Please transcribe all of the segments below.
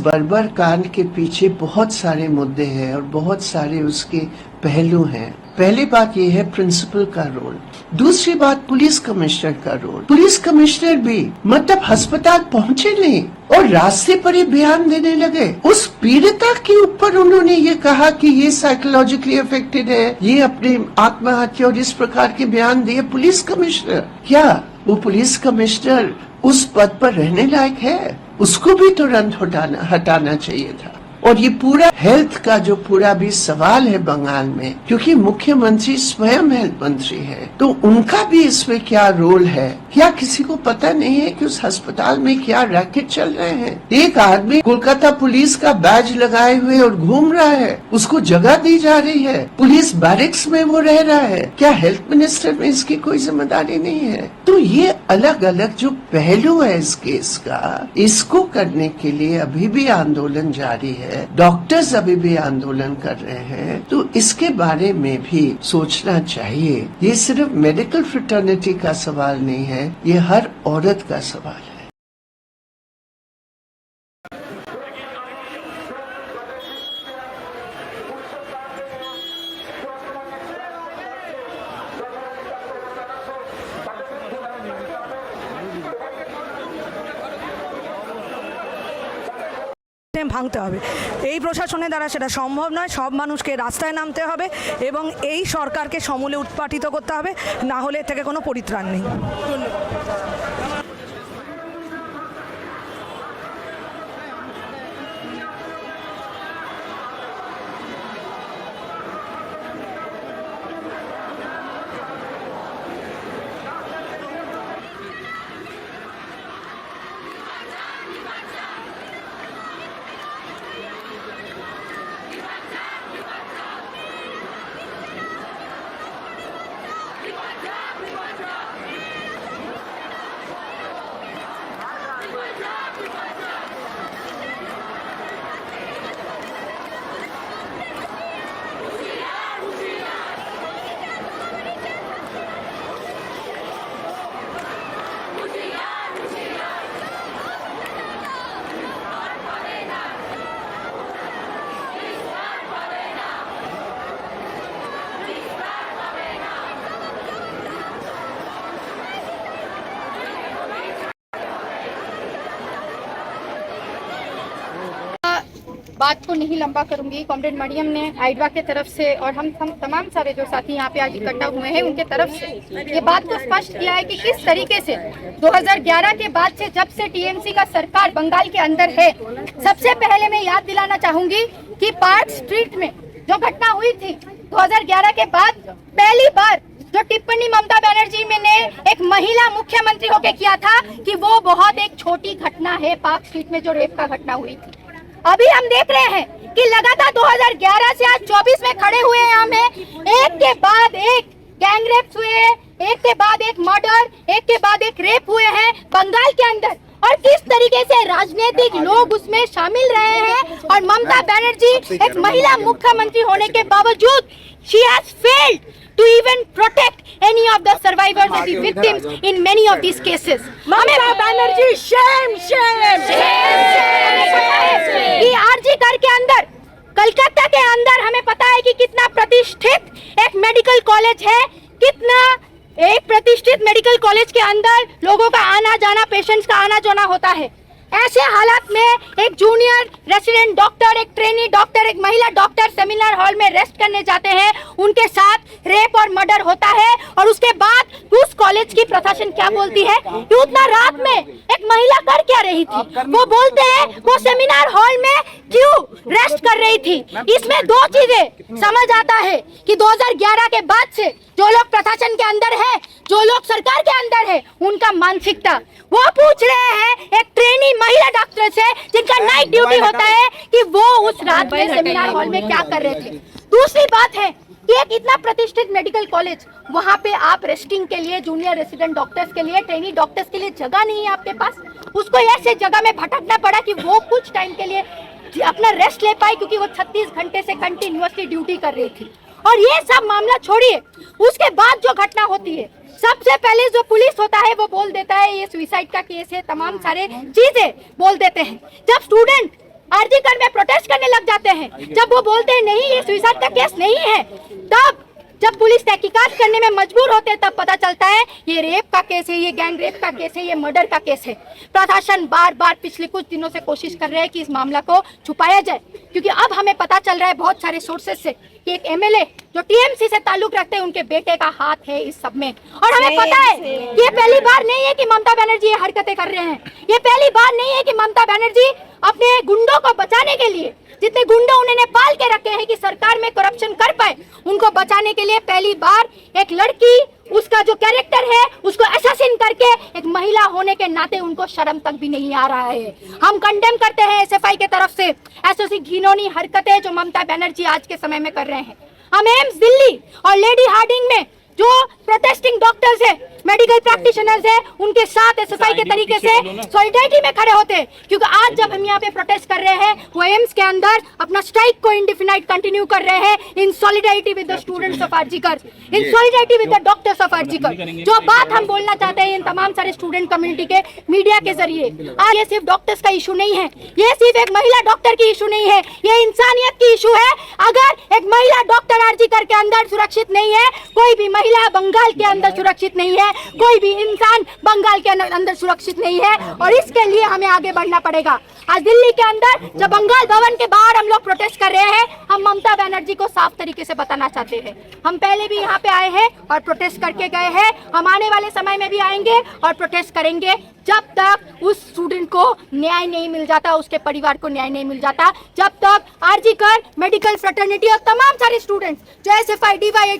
बर्बर कांड के पीछे बहुत सारे मुद्दे हैं और बहुत सारे उसके पहलू हैं। पहली बात यह है प्रिंसिपल का रोल। दूसरी बात पुलिस कमिश्नर का रोल। पुलिस कमिश्नर भी मतलब अस्पताल पहुंचे नहीं और रास्ते पर ही बयान देने लगे। उस पीड़िता के ऊपर उन्होंने ये कहा कि ये साइकोलॉजिकली अफेक्टेड है, ये अपने आत्महत्या और इस प्रकार के बयान दिए पुलिस कमिश्नर। क्या वो पुलिस कमिश्नर उस पद पर रहने लायक है? उसको भी तुरंत हटाना चाहिए था। और ये पूरा हेल्थ का जो पूरा भी सवाल है बंगाल में, क्योंकि मुख्यमंत्री स्वयं हेल्थ मंत्री है, तो उनका भी इसमें क्या रोल है? क्या किसी को पता नहीं है कि उस अस्पताल में क्या रैकेट चल रहे हैं? एक आदमी कोलकाता पुलिस का बैज लगाए हुए और घूम रहा है, उसको जगह दी जा रही है, पुलिस बैरिक्स में वो रह रहा है। क्या हेल्थ मिनिस्टर में इसकी कोई जिम्मेदारी नहीं है? तो ये अलग अलग जो पहलू है इस केस का, इसको करने के लिए अभी भी आंदोलन जारी है। डॉक्टर्स अभी भी आंदोलन कर रहे हैं, तो इसके बारे में भी सोचना चाहिए। ये सिर्फ मेडिकल फ्रेटर्निटी का सवाल नहीं है, ये हर औरत का सवाल है। ভাঙতে হবে। এই প্রশাসনের দ্বারা সেটা সম্ভব নয়। সব মানুষকে রাস্তায় নামতে হবে এবং এই সরকারকে সমূলে উৎপাটিত করতে হবে, না হলে এর থেকে কোনো পরিত্রাণ নেই। बात को नहीं लंबा करूंगी। कॉमरेड मरियम ने आइडवा के तरफ से और हम तमाम सारे जो साथी यहाँ पे आज इकट्ठा हुए हैं उनके तरफ से ये बात को स्पष्ट किया है कि किस तरीके से 2011 के बाद से जब से टीएमसी का सरकार बंगाल के अंदर है, सबसे पहले मैं याद दिलाना चाहूंगी कि पार्क स्ट्रीट में जो घटना हुई थी 2011 के बाद पहली बार जो टिप्पणी ममता बनर्जी ने एक महिला मुख्यमंत्री होके किया था कि वो बहुत एक छोटी घटना है, पार्क स्ट्रीट में जो रेप का घटना हुई थी। अभी हम देख रहे हैं कि लगातार 2011 से आज 24 में खड़े हुए हैं, हमें एक के बाद एक गैंग रेप्स हुए हैं, एक के बाद एक मर्डर, एक के बाद एक रेप हुए हैं बंगाल के अंदर। और किस तरीके से राजनीतिक लोग उसमें शामिल रहे हैं और ममता बनर्जी एक महिला मुख्यमंत्री होने के बावजूद she has failed to even protect any of the survivors and the victims in many of these cases. Mamata Banerjee shame shame कि आरजी कर के अंदर कलकत्ता के अंदर हमें पता है कि कितना प्रतिष्ठित एक मेडिकल कॉलेज है, कितना एक प्रतिष्ठित मेडिकल कॉलेज के अंदर लोगों का आना जाना, पेशेंट्स का आना जाना होता है। ऐसे हालात में एक जूनियर रेसिडेंट डॉक्टर, एक ट्रेनी डॉक्टर, एक महिला डॉक्टर सेमिनार हॉल में रेस्ट करने जाते हैं, उनके साथ रेप और मर्डर होता है और उसके बाद उस कॉलेज की प्रशासन क्या बोलती है कि उतना रात में एक महिला कर क्या रही थी? वो बोलते हैं वो सेमिनार हॉल में क्यों रेस्ट कर रही थी। इसमें दो चीजें समझ आता है कि 2011 के बाद से जो लोग प्रशासन के अंदर है, जो लोग सरकार के अंदर है, उनका मानसिकता वो पूछ रहे हैं एक ट्रेनी महिला डॉक्टर से जिनका नाइट ड्यूटी होता है कि वो उस रात में सेमिनार हॉल में क्या कर रहे थे। दूसरी बात है कि एक इतना प्रतिष्ठित मेडिकल कॉलेज, वहाँ पे आप रेस्टिंग के लिए, जूनियर रेसिडेंट डॉक्टर्स के लिए, ट्रेनी डॉक्टर्स के लिए जगह नहीं है आपके पास। उसको ऐसे जगह में भटकना पड़ा कि वो कुछ टाइम के लिए अपना रेस्ट ले पाए, क्योंकि वो 36 घंटे से कंटिन्यूअसली ड्यूटी कर रही थी। और ये सब मामला छोड़िए, उसके बाद जो घटना होती है, सबसे पहले जो पुलिस होता है वो बोल देता है ये सुसाइड का केस है, तमाम सारे चीजें बोल देते हैं। जब स्टूडेंट आरजीकर में प्रोटेस्ट करने लग जाते हैं। जब वो बोलते हैं नहीं ये सुसाइड का केस नहीं है, तब जब पुलिस तहकीकात करने में मजबूर होते हैं तब पता चलता है ये रेप का केस है, ये गैंग रेप का केस है, ये मर्डर का केस है। प्रशासन बार बार पिछले कुछ दिनों से कोशिश कर रहे हैं कि इस मामला को छुपाया जाए, क्योंकि अब हमें पता चल रहा है बहुत सारे सोर्सेज से कि एक एमएलए जो टीएमसी से ताल्लुक रखते हैं उनके बेटे का हाथ है इस सब में। और हमें पता है कि ये पहली बार नहीं है कि ममता बनर्जी ये हरकतें कर रहे हैं, ये पहली बार नहीं है कि ममता बनर्जी अपने गुंडों को बचाने के लिए, जितने गुंडे उन्होंने पाल के रखे हैं कि सरकार में करप्शन कर पाए, उनको बचाने के लिए पहली बार एक लड़की, उसका जो कैरेक्टर है उसको असैसिन करके एक महिला होने के नाते उनको शर्म तक भी नहीं आ रहा है। हम कंडेम करते हैं एसएफआई के तरफ से ऐसी घिनौनी हरकतें जो ममता बनर्जी आज के समय में कर रहे हैं। हम एम्स दिल्ली और लेडी हार्डिंग में जो प्रोटेस्टिंग डॉक्टर्स है, मेडिकल प्रैक्टिशनर्स है, उनके साथ एसएफआई के तरीके से सॉलिडारिटी में खड़े होते हैं, क्योंकि आज जब हम यहाँ पे प्रोटेस्ट कर रहे हैं वो एम्स के अंदर अपना स्ट्राइक को इंडेफिनाइट कंटिन्यू कर रहे हैं in solidarity with the students of RG Kar, in solidarity with the doctors of RG Kar. जो बात हम बोलना चाहते हैं इन तमाम सारे स्टूडेंट कम्युनिटी के मीडिया के जरिए, आज ये सिर्फ डॉक्टर्स का इशू नहीं है, ये सिर्फ एक महिला डॉक्टर की इशू नहीं है, ये इंसानियत की इशू है। अगर एक महिला डॉक्टर आरजीकर के अंदर सुरक्षित नहीं है, कोई भी महिला बंगाल के अंदर सुरक्षित नहीं है, कोई भी इंसान बंगाल के अंदर सुरक्षित नहीं है, और इसके लिए हमें आगे बढ़ना पड़ेगा। आज दिल्ली के अंदर जब बंगाल भवन के बाहर हम लोग प्रोटेस्ट कर रहे हैं, हम ममता बनर्जी को साफ तरीके से बताना चाहते हैं, हम पहले भी यहाँ पे आए हैं और प्रोटेस्ट करके गए हैं, हम आने वाले समय में भी आएंगे और प्रोटेस्ट करेंगे जब तक उस स्टूडेंट को न्याय नहीं मिल जाता, उसके परिवार को न्याय नहीं मिल जाता, जब तक आरजीकर मेडिकल फ्रेटर्निटी और तमाम सारे स्टूडेंट्स जो एसएफआई, डीवाई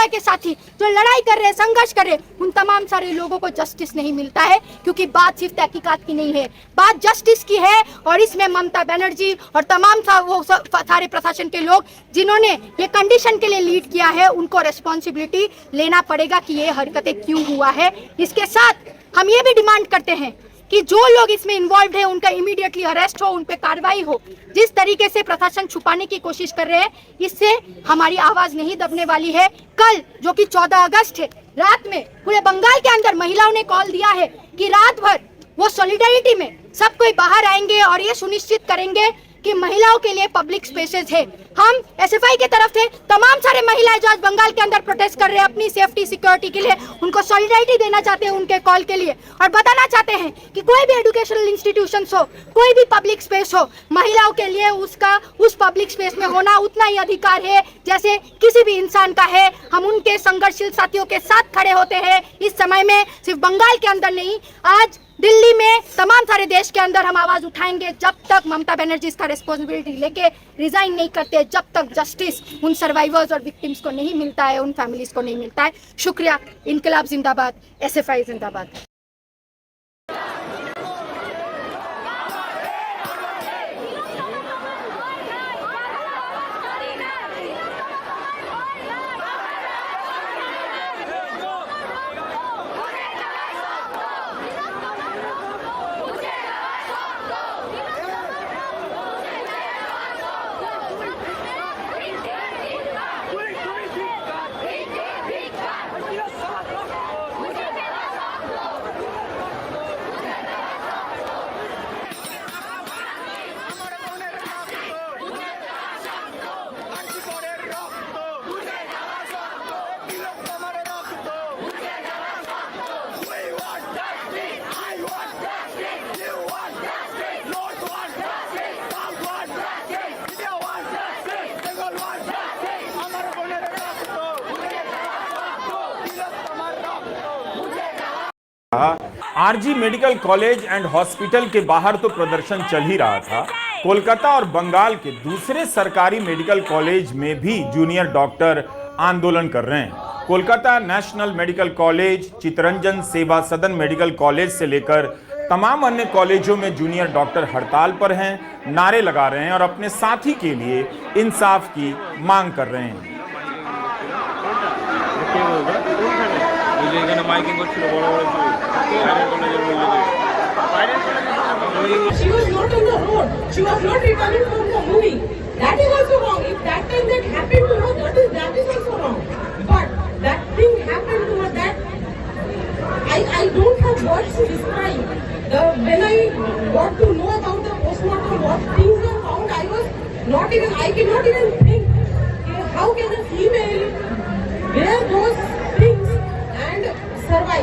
के साथी जो लड़ाई कर रहे हैं, संघर्ष कर रहे हैं, उन तमाम सारे लोगों को जस्टिस नहीं मिलता है। क्योंकि बात सिर्फ तहकीकात की नहीं है, बात जस्टिस की है, और इसमें ममता बनर्जी और तमाम सारे प्रशासन के लोग जिन्होंने ये कंडीशन के लिए लीड किया है उनको रिस्पॉन्सिबिलिटी लेना पड़ेगा कि ये हरकतें क्यों हुआ है। इसके साथ हम ये भी डिमांड करते हैं कि जो लोग इसमें इन्वॉल्व है उनका इमीडिएटली अरेस्ट हो, उन पे कार्रवाई हो। जिस तरीके से प्रशासन छुपाने की कोशिश कर रहे हैं, इससे हमारी आवाज नहीं दबने वाली है। कल जो कि 14 अगस्त है, रात में पूरे बंगाल के अंदर महिलाओं ने कॉल दिया है कि रात भर वो सॉलिडारिटी में सब कोई बाहर आएंगे और ये सुनिश्चित करेंगे कि महिलाओं के लिए पब्लिक स्पेसेस है। हम एसएफआई के तरफ से तमाम सारे महिलाएं जो आज बंगाल के अंदर प्रोटेस्ट कर रहे हैं अपनी सेफ्टी सिक्योरिटी के लिए, उनको सॉलिडारिटी देना चाहते हैं उनके कॉल के लिए, और बताना चाहते हैं कि कोई भी एजुकेशनल इंस्टीट्यूशंस हो, कोई भी पब्लिक स्पेस हो, महिलाओं के लिए उसका उस पब्लिक स्पेस में होना उतना ही अधिकार है जैसे किसी भी इंसान का है। हम उनके संघर्षशील साथियों के साथ खड़े होते हैं इस समय में, सिर्फ बंगाल के अंदर नहीं, आज दिल्ली में तमाम सारे देश के अंदर हम आवाज उठाएंगे जब तक ममता बनर्जी इसका रिस्पॉन्सिबिलिटी लेके रिजाइन नहीं करते, जब तक जस्टिस उन सर्वाइवर्स और विक्टिम्स को नहीं मिलता है, उन फैमिलीज को नहीं मिलता है। शुक्रिया। इनकलाब जिंदाबाद, एसएफआई जिंदाबाद। RG medical college and hospital के बाहर तो प्रदर्शन चल ही रहा था, कोलकाता और बंगाल के दूसरे सरकारी मेडिकल कॉलेज में भी जूनियर डॉक्टर आंदोलन कर रहे हैं। Kolkata national medical college, Chittaranjan सेवा सदन मेडिकल कॉलेज से लेकर तमाम अन्य कॉलेजों में जूनियर डॉक्टर हड़ताल पर हैं, नारे लगा रहे हैं और अपने साथी के लिए इंसाफ की मांग कर रहे हैं। She was not on the road. She was not returning from the movie. That is also wrong. If that time that happened to her, that is also wrong. But that thing happened to her. That I don't have words to describe. When I got to know about the postmortem, what things are Not even, I cannot even think how can a female wear those things and survive.